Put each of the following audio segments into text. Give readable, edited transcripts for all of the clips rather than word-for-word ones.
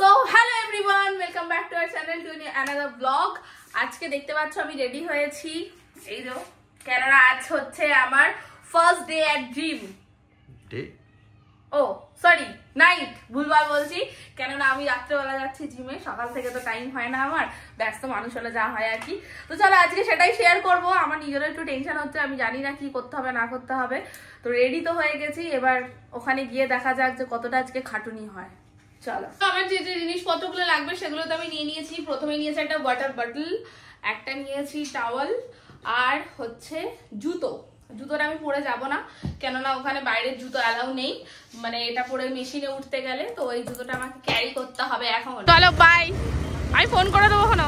So hello everyone, welcome back to our channel to another vlog. আজকে দেখতে পাচ্ছ আমি রেডি হয়েছি এই যে কেননা আজ হচ্ছে আমার first day at gym day sorry night ভুলভাল বলছি কেননা আমি রাত্রেবেলা যাচ্ছি জিমে সকাল থেকে তো টাইম হয় না আমার ব্যস্ত মানুষ হলে যা হয় আর কি তো চলো আজকে সেটাই শেয়ার করব আমার নিজেরও একটু টেনশন হচ্ছে আমি জানি না কি করতে হবে না করতে হবে তো রেডি তো হয়ে গেছি এবার ওখানে গিয়ে দেখা যাক যে কতটা আজকে খাটুনি হয় চলো আমার যে যে জিনিসপত্রগুলো লাগবে সেগুলো তো আমি নিয়ে নিয়েছি প্রথমে নিয়েছি একটা ওয়াটার বটল একটা নিয়েছি টাওয়াল আর হচ্ছে জুতোটা আমি পরে যাব না কেননা ওখানে বাইরের জুতো অ্যালাউ নেই মানে এটা পরে মেশিনে উঠতে গেলে তো ওই জুতোটা আমাকে ক্যারি করতে হবে এখন চলো বাই আমি ফোন করে দেবো এখন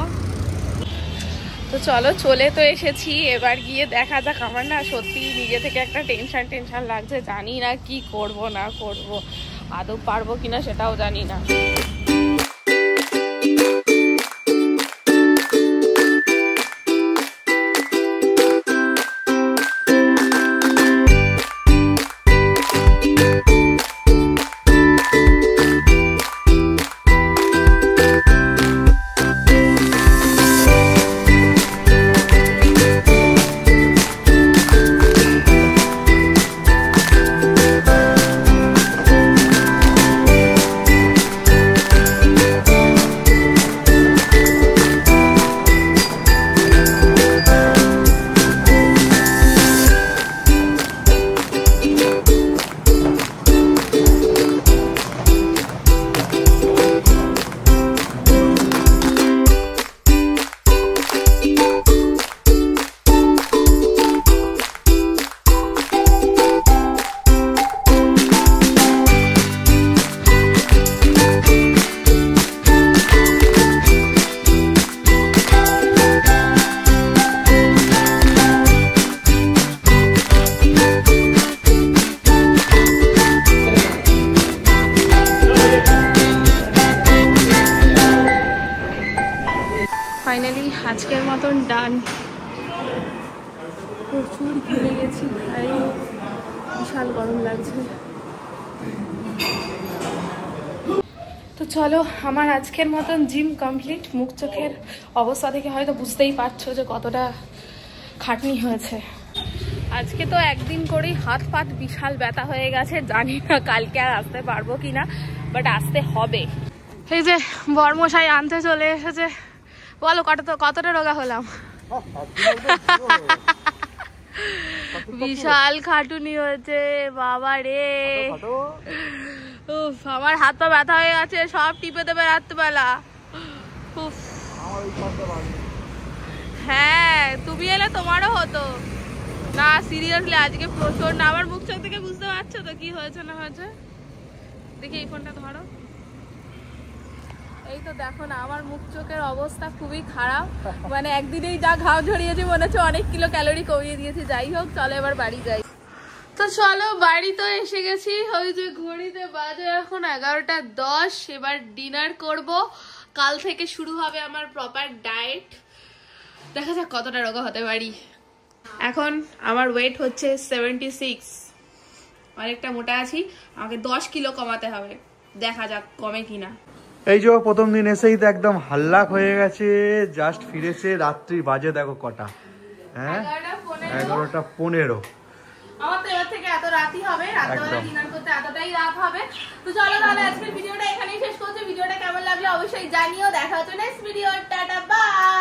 তো চলো চলে তো এসেছি এবার গিয়ে দেখা যাক আমার না সত্যি নিজে থেকে একটা টেনশন লাগছে জানি না কি করব না করব আদৌ পারবো কিনা সেটাও জানি না ফাইনালি আজকের মতন ডান প্রচুর ঘুরে গেছি ভাই বিশাল গরম লাগছে তো চলো আমার আজকের মতন জিম কমপ্লিট মুখ চোখের অবস্থা থেকে হয়তো বুঝতেই পারছো যে কতটা খাটনি হয়েছে আজকে তো একদিন করেই হাত পাত বিশাল ব্যথা হয়ে গেছে জানি না কালকে আর আসতে পারবো কিনা বাট আসতে হবে এই যে বর্মশাই আনতে চলে এসেছে বলো কতটা রোগা হলাম বিশাল খাটুনি হয়েছে বাবা রে আমার হাত পা ব্যথা হয়ে গেছে সব টিপে দেবে রাত্রিবেলা হ্যাঁ তুমি এলে তোমারও হতো না সিরিয়াসলি আজকে প্রচন্ড আমার মুখ চোখ থেকে বুঝতে পারছো তো কি হয়েছে না হয়েছে দেখি এই ফোনটা ধরো এই তো দেখো না আমার মুখ চোখের অবস্থা খুবই খারাপ মানে একদিনেই যা ঘাও ঝরিয়েছি মনে হচ্ছে অনেক কিলো ক্যালোরি কমিয়ে দিয়েছি যাই হোক চলো এবার বাড়ি যাই তো চলো বাড়ি তো এসে গেছি ওই যে ঘড়িতে বাজে এখন 11:10 এবার ডিনার করব কাল থেকে শুরু হবে আমার প্রপার ডায়েট দেখা যাক কতটা রোগা হতে পারি এখন আমার ওয়েট হচ্ছে 76 অনেকটা মোটা আছি আমাকে 10 কিলো কমাতে হবে দেখা যাক কমে কিনা এই যে প্রথম দিন এসেই তো একদম হাল্লাক হয়ে গেছে জাস্ট ফিরেছে রাত্রি বাজে দেখো কটা হ্যাঁ 11:15 আমার তো এবার থেকে এত রাতই হবে রাতবেলা ডিনার করতে এতটাই রাত হবে তো চলো তাহলে আজকের ভিডিওটা এখানেই শেষ করছি ভিডিওটা কেমন লাগলো অবশ্যই জানিও দেখা হচ্ছে নেক্সট ভিডিও টাটা বাই